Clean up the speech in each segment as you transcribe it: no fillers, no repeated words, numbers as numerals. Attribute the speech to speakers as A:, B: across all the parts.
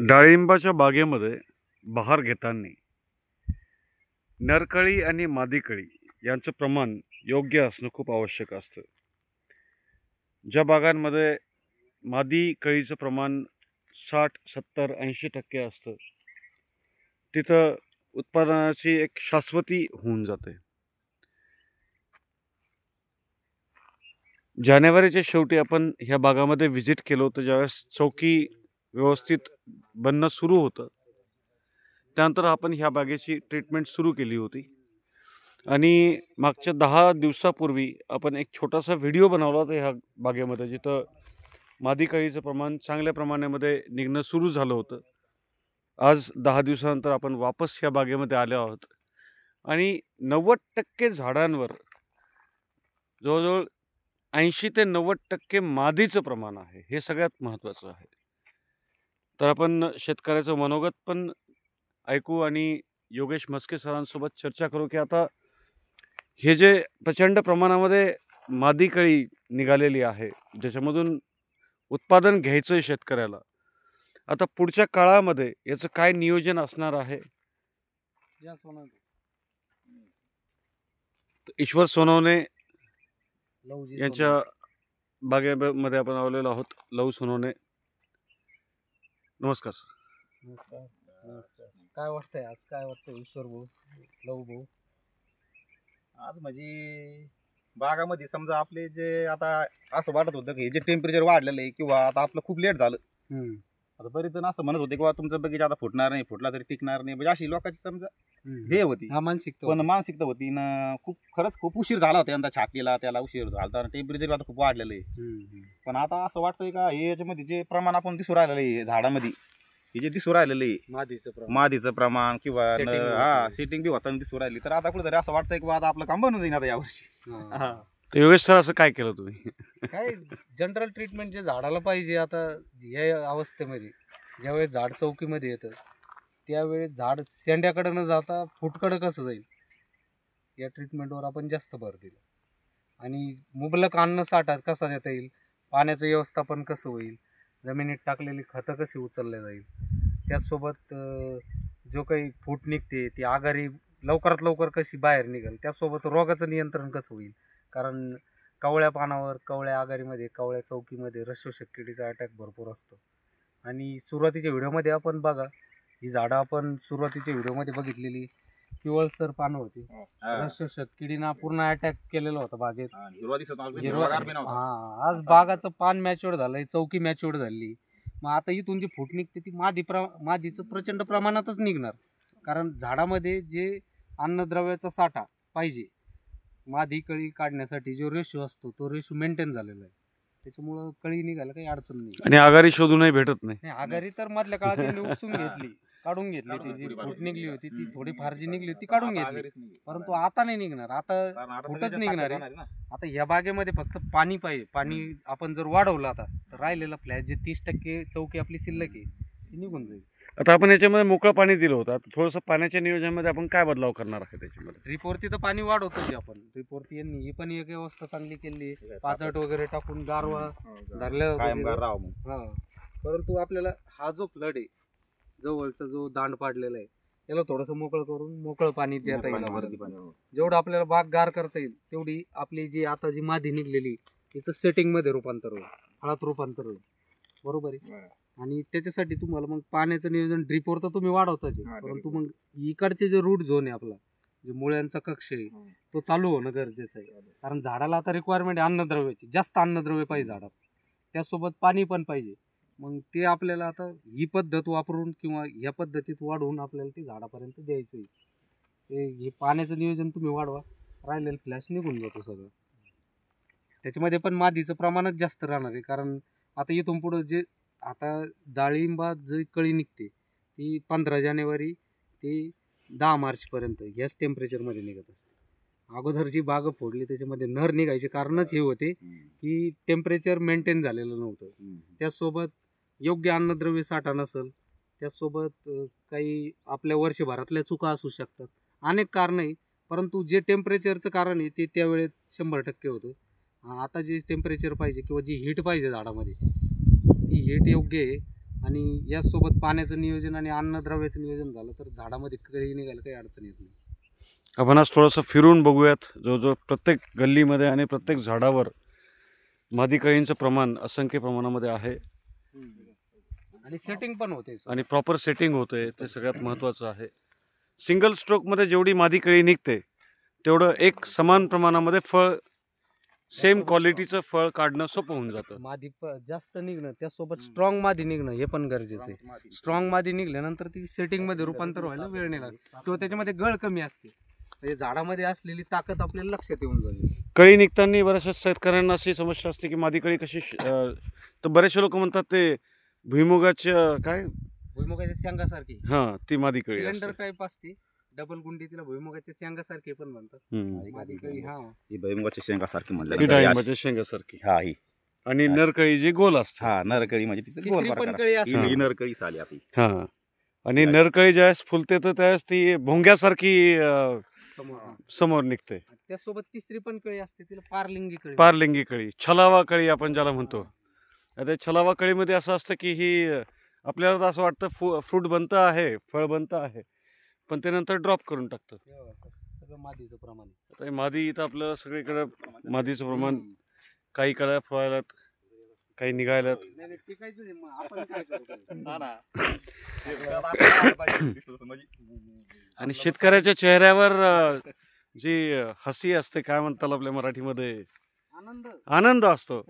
A: डाळिंबाच्या बागेमध्ये बहार घेताना नरकळी आणि मादी कळी यांचं प्रमाण योग्य असणं खूप आवश्यक असतं. ज्या बागांमध्ये मादी कळीचं प्रमाण 60, 70, 80% असतं तिथं उत्पादनाची एक शाश्वती होऊन जाते. जानेवारीच्या शेवटी आपण ह्या बागामध्ये व्हिजिट केलं होतं, ज्यावेळेस चौकी व्यवस्थित बनणं सुरू होतं. त्यानंतर आपण ह्या बागेची ट्रीटमेंट सुरू केली होती आणि मागच्या 10 दिवसापूर्वी आपण एक छोटासा व्हिडिओ बनवला होता ह्या बागेमध्ये, जिथं मादी कळीचं प्रमाण चांगल्या प्रमाणामध्ये निघणं सुरू झालं होतं. आज 10 दिवसानंतर आपण वापस ह्या बागेमध्ये आलो आहोत आणि 90% झाडांवर जवळजवळ 80 ते 90% मादीचं प्रमाण आहे. हे सगळ्यात महत्त्वाचं आहे. तर आपण शेतकऱ्याचं मनोगत पण ऐकू आणि योगेश म्हस्के सरांसोबत चर्चा करू की आता हे जे प्रचंड प्रमाणामध्ये मादी कळी निघालेली आहे, ज्याच्यामधून उत्पादन घ्यायचं आहे शेतकऱ्याला, आता पुढच्या काळामध्ये याचं काय नियोजन असणार आहे. ईश्वर सोनवणे यांच्या बागेमध्ये आपण आलेलो आहोत. लहू सोनवणे, नमस्कार सर.
B: नमस्कार. काय वाटतंय आज? काय वाटतंय ईश्वर भाऊ, लहू भाऊ?
C: आज म्हणजे बागामध्ये समजा आपले जे आता असं वाटत होतं की जे टेम्परेचर वाढलेलं आहे किंवा आता आपलं खूप लेट झालं. आता बरेच जण असं म्हणत होते की तुमचं बगीचा आता फुटणार नाही, फुटला तरी टिकणार नाही, म्हणजे अशी लोकांची समजा हे होती, पण मानसिकता होती ना. खरंच खूप उशीर झाला होता यंदा छाटलेला, त्याला उशीर झाला. टेम्परेचर आता खूप वाढलेलं आहे. पण आता असं वाटतंय का हे याच्यामध्ये जे प्रमाण आपण दिसू राहिलेलं आहे झाडामध्ये, हे जे दिसू राहिलेलं आहे मादीचं प्रमाण किंवा सेटिंग बी होताना दिसू राहिली, तर आता कुठेतरी असं वाटतंय की आता आपलं काम बनून जाईल आता यावर्षी.
A: तर योगेश सर, असं काय केलं तुम्ही?
B: काय जनरल ट्रीटमेंट जे झाडाला पाहिजे. आता या अवस्थेमध्ये ज्यावेळेस झाड चौकीमध्ये येतं त्यावेळेस झाड शेंड्याकडे न जाता फुटकडं कसं जाईल या ट्रीटमेंटवर आपण जास्त भर दिला. आणि मुबलक अन्न साठा कसा देता येईल, पाण्याचं व्यवस्थापन कसं होईल, जमिनीत टाकलेली खतं कशी उचलल्या जाईल, त्याचसोबत जो काही फूट निघते ती आघाडी लवकरात लवकर कशी बाहेर निघेल, त्याचसोबत रोगाचं नियंत्रण कसं होईल. कारण कवळ्या पानावर, कवळ्या आघाडीमध्ये, कवळ्या चौकीमध्ये रसशोषक किडीचा अटॅक भरपूर असतो. आणि सुरुवातीच्या व्हिडिओमध्ये आपण बघा, ही झाडं आपण सुरुवातीच्या व्हिडिओमध्ये बघितलेली पिवळसर पानं होती. रसशोषक किडीना पूर्ण अटॅक केलेला होता बागेत. आज बागाचं पान मॅच्युअर्ड झालंय, चौकी मॅच्युअर्ड झाली. मग आता इथून जी फूट निघते ती मादीचं प्रचंड प्रमाणातच निघणार. कारण झाडामध्ये जे अन्नद्रव्याचा साठा पाहिजे मादी कळी काढण्यासाठी जो रेशो असतो तो रेशो मेंटेन झालेला आहे. त्याच्यामुळं कळी निघायला काही अडचण नाही.
A: आणि आघाडी शोधूनही भेटत नाही.
B: आघाडी तर मधल्या काळात त्यांनी उपसून घेतली, काढून घेतली. ती जी फूट निघली होती ती थोडी फार जी निघली होती काढून घेतली, परंतु आता नाही निघणार. आता फूटच निघणार आहे. आता या बागेमध्ये फक्त पाणी पाहिजे. पाणी आपण जर वाढवलं आता तर राहिलेला फ्लॅट जे 30% चौकी आपली शिल्लक आहे ती निघून जाईल.
A: आता आपण याच्यामध्ये मोकळं पाणी दिलं होतं, आता थोडंसं पाण्याच्या नियोजनामध्ये आपण काय बदलाव करणार आहे त्याच्यामध्ये?
B: ड्रीपवरती तर पाणी वाढवतो आपण. ड्रीपवरती यांनी ही पण एक व्यवस्था चांगली केली, पाचट वगैरे टाकून गारवा धरल्या. परंतु आपल्याला हा जो फ्लड आहे जवळचा जो दांड पाडलेला आहे त्याला थोडंसं मोकळं करून मोकळं पाणी देता येईल. जेवढं आपल्याला बाग गार करता येईल तेवढी आपली जी आता जी मादी निघलेली तिचं सेटिंगमध्ये रूपांतर होईल, हळद रूपांतर होईल. बरोबर आहे. आणि त्याच्यासाठी तुम्हाला मग पाण्याचं नियोजन ड्रीपवर तर तुम्ही वाढवताच, परंतु मग इकडचे जे रूट झोन आहे आपला, जे मुळ्यांचा कक्ष आहे तो चालू होणं गरजेचं आहे. कारण झाडाला आता रिक्वायरमेंट आहे अन्नद्रव्याची, जास्त अन्नद्रव्य पाहिजे झाडात, त्यासोबत पाणी पण पाहिजे. मग ते आपल्याला आता ही पद्धत वापरून किंवा ह्या पद्धतीत वाढवून आपल्याला ते झाडापर्यंत द्यायचं आहे. हे पाण्याचं नियोजन तुम्ही वाढवा, राहिलेलं फ्लॅश निघून जातो सगळं. त्याच्यामध्ये पण मादीचं प्रमाणच जास्त राहणार आहे. कारण आता इथून पुढं जे आता डाळिंबात जी कळी निघते ती 15 जानेवारी ते 10 मार्चपर्यंत ह्याच टेम्परेचरमध्ये निघत असते. अगोदर जी बागं फोडली त्याच्यामध्ये नर निघायचे कारणच हे होते की टेम्परेचर मेंटेन झालेलं नव्हतं, त्याचसोबत योग्य अन्नद्रव्य साठा नसेल, त्याचसोबत काही आपल्या वर्षभरातल्या चुका असू शकतात, अनेक कारणं आहे. परंतु जे टेम्परेचरचं कारण आहे ते त्यावेळेत 100% होतं. आता जे टेम्परेचर पाहिजे किंवा जी हीट पाहिजे झाडामध्ये ती हीट योग्य आहे. आणि याचसोबत पाण्याचं नियोजन आणि अन्नद्रव्याचं नियोजन झालं तर झाडामध्ये कळी निघायला काही अडचण येत नाही.
A: आपण आज थोडंसं फिरून बघूयात. जवळजवळ प्रत्येक गल्लीमध्ये आणि प्रत्येक झाडावर मादी कळींचं प्रमाण असंख्य प्रमाणामध्ये आहे
B: आणि सेटिंग पण होते
A: आणि प्रॉपर सेटिंग होते, ते सगळ्यात महत्त्वाचं आहे. सिंगल स्ट्रोकमध्ये जेवढी मादी कळी निघते तेवढं एक समान प्रमाणामध्ये फळ, सेम क्वालिटीचं फळ काढणं सोपं होऊन जातं.
B: मादी जास्त निघणं त्यासोबत स्ट्रॉंग मादी निघणं हे पण गरजेचं आहे. स्ट्रॉंग मादी निघल्यानंतर ती सेटिंग मध्ये रूपांतर व्हायला वेळ नाही लागत किंवा त्याच्यामध्ये गळ कमी असते. म्हणजे झाडामध्ये असलेली ताकद आपल्याला लक्षात येऊन जाईल.
A: कळी निघताना बऱ्याचशा शेतकऱ्यांना अशी समस्या असते की मादी कळी कशी तर बरेचसे लोक म्हणतात ते भुईमुगाच्या काय
B: भुईमुगाच्या शेंगासारखी
A: हां ती मादी कळी
B: सिलेंडर
A: असते.
B: टाईप असते, डबल गुंडी, तिला भुईमुगाच्या शेंगासारखी पण म्हणतात. मादी कळी
C: ही भुईमुगाच्या शेंगासारखी
A: ही
C: म्हणलं
A: डाळिंबाच्या शेंगासारखी.
C: हा ही
A: आणि नरकळी जी गोल असते.
C: हा नरकळी म्हणजे तिचं
B: तिसरी
C: गोल
B: पण
C: प्रकार
B: कळी
C: असते.
B: असते.
C: ही नरकळी आली आता ही.
A: हां आणि नरकळी ज्यावेळेस फुलते तर त्यावेळेस ती भोंग्यासारखी
B: समोर.
A: समोर निघते.
B: त्यासोबत तिसरी पण कळी असते, तिला पारलिंगी कळी.
A: पारलिंगी कळी, छलावा कळी आपण ज्याला म्हणतो. आता छलावा कळीमध्ये असं असतं की ही आपल्याला तर असं वाटतं फ्रूट बनतं आहे, फळ बनतं आहे, पण ते नंतर ड्रॉप करून टाकतं.
B: सगळं मादीचं प्रमाण.
A: आता हे मादी इथं आपल्याला सगळीकडे मादीचं प्रमाण काही कळ्या फळायलात, काही निघायलात.
B: नाही, नाही, टिकायचं नाही. मग आपण काय करू?
A: आणि शेतकऱ्याच्या चेहऱ्यावर जी हसी असते, काय म्हणतात आपल्या मराठीमध्ये,
B: आनंद.
A: आनंद असतो.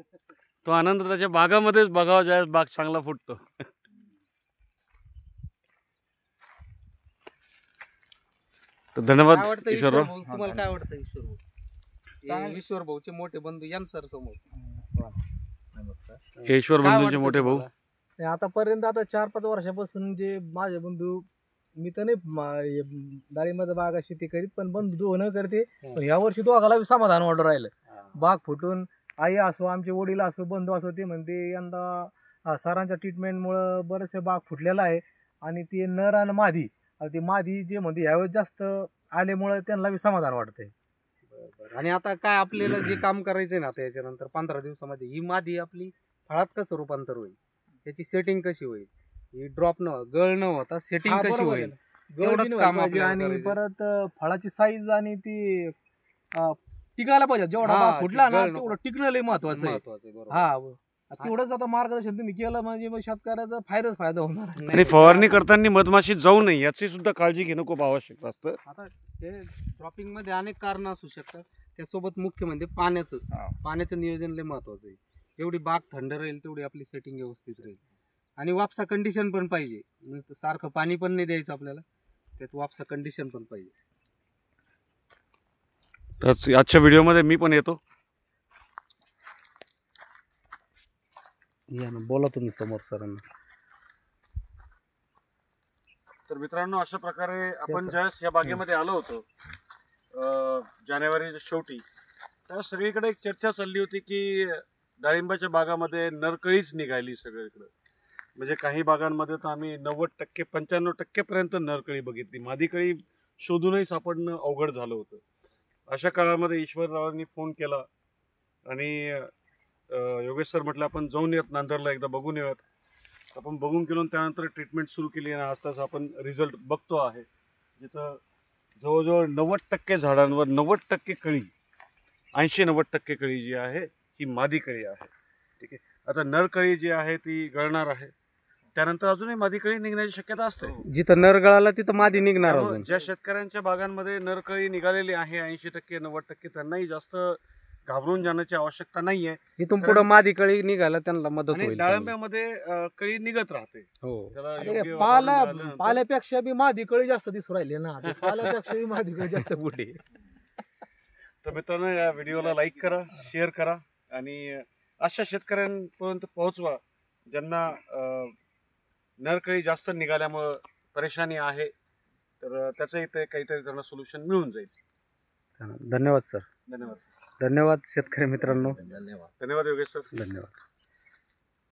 A: तो आनंद त्याच्या बागामध्येच बघावा, ज्यावेळेस बाग चांगला फुटतो. तर धन्यवाद
B: काय वाटतं
A: ईश्वरराव.
B: ईश्वर भाऊ? तुम्हाला काय वाटतं ईश्वर भाऊ? हे ईश्वर भाऊचे मोठे बंधू यांसर समोर.
C: नमस्कार.
A: हे ईश्वर
B: काय
A: बंधूंचे
B: वाटतं
A: मोठे भाऊ.
B: तुम्हाला?
D: नाही, आतापर्यंत आता 4-5 वर्षापासून जे माझे बंधू, मी तर नाही डाळिंबाचा बागा शेती करीत, पण बंधू दोन करते. पण ह्या वर्षी दोघाला बी समाधान वाटून राहिलं. बाग फुटून आई असो, आमचे वडील असो, बंधू असो, ते म्हणते यंदा सरांच्या ट्रीटमेंटमुळं बरेचसे बाग फुटलेला आहे. आणि ते नर आणि मादी, आता ते मादी जे म्हणते ह्यावेळेस जास्त आल्यामुळं त्यांना बी समाधान वाटतंय.
B: आणि आता काय आपल्याला जे काम करायचंय ना, आता याच्यानंतर 15 दिवसामध्ये ही मादी आपली फळात कसं रूपांतर होईल, त्याची सेटिंग कशी होईल, ही ड्रॉप न गळ न होता सेटिंग
D: हा,
B: कशी
D: बरोबर
B: होईल,
D: आहे.
B: एवढंच
D: गळती
B: काम
D: व्हायला पाहिजे.
B: आपल्याला
D: आणि
B: करायचंय.
D: परत फळाची साईज आणि ती टिकायला पाहिजे. जेवढा
B: हा,
D: बाग फुटला ना
B: गळ नको.
D: तेवढं टिकणं लय महत्वाचं आहे.
B: महत्वाचं आहे, बरोबर.
D: हा, तेवढंच आता मार्गदर्शन तुम्ही केलं म्हणजे मग शेतकऱ्याचा फायदा होणार.
A: आणि फवारणी करताना मधमाशी जाऊ नये याची सुद्धा काळजी घेणं खूप आवश्यक असतं.
B: आता ते ड्रॉपिंग मध्ये अनेक कारणं असू शकतात. त्यासोबत मुख्य म्हणजे पाण्याचं नियोजन लय महत्वाचं आहे. एवढी बाग थंड राहील तेवढी आपली सेटिंग व्यवस्थित राहील. आणि वापसा कंडिशन पण पाहिजे. नुसतं सारखं पाणी पण नाही द्यायचं आपल्याला, त्यात वापसा कंडिशन पण पाहिजे.
A: तर आजच्या व्हिडिओमध्ये मी पण येतो.
B: या ना, बोला तुम्ही समोर सरांना.
A: तर मित्रांनो, अशा प्रकारे आपण ज्यावेळेस या बागेमध्ये आलो होतो जानेवारीच्या शेवटी, त्यावेळेस सगळीकडे एक चर्चा चालली होती की डाळिंबाच्या बागामध्ये नरकळीच निघाली सगळीकडे. म्हणजे काही बागांमध्ये तर आम्ही 90%, 95% पर्यंत नरकळी बघितली. मादी कळी शोधूनही सापडणं अवघड झालं होतं. अशा काळामध्ये ईश्वररावांनी फोन केला आणि योगेश सर म्हटलं आपण जाऊन येत नांदरला, एकदा बघून येऊयात. आपण बघून गेलो, त्यानंतर ट्रीटमेंट सुरू केली आणि आज तास आपण रिझल्ट बघतो आहे, जिथं जवळजवळ 90% झाडांवर 90% कळी, 80-90% कळी जी आहे ही मादी कळी आहे. ठीक आहे. आता नर कळी जी आहे ती गळणार आहे, त्यानंतर अजूनही मादी कळी निघण्याची शक्यता असते.
B: जिथं नर गळाला तिथं मादी निघणार
A: त्यामुळे
B: अजून.
A: ज्या शेतकऱ्यांच्या बागांमध्ये नरकळी निघालेली आहे 80%, 90%, त्यांनाही जास्त घाबरून जाण्याची आवश्यकता नाहीये.
B: इथून पुढे मादी कळी निघायला त्यांना मदत
A: आणि
B: होईल.
A: डाळिंब्यामध्ये कळी निघत राहते.
B: हो.
A: त्याला
D: आता
A: योग्य
D: काय
A: वातावरण मिळाल्यानंतर-
D: पाल्यापेक्षा बी मादी कळी जास्त दिसू राहिली ना. ते पाल्यापेक्षा बी मादी कळी जास्त पुढे.
A: तर मित्रांनो, या व्हिडिओला लाईक करा, शेअर करा आणि अशा शेतकऱ्यांपर्यंत पोहोचवा ज्यांना नरकळी जास्त निघाल्यामुळं परेशानी आहे. तर त्याचं इथे काहीतरी त्यांना सोल्युशन मिळून जाईल.
B: धन्यवाद सर.
A: धन्यवाद.
B: धन्यवाद शेतकरी मित्रांनो.
A: धन्यवाद योगेश सर.
B: धन्यवाद.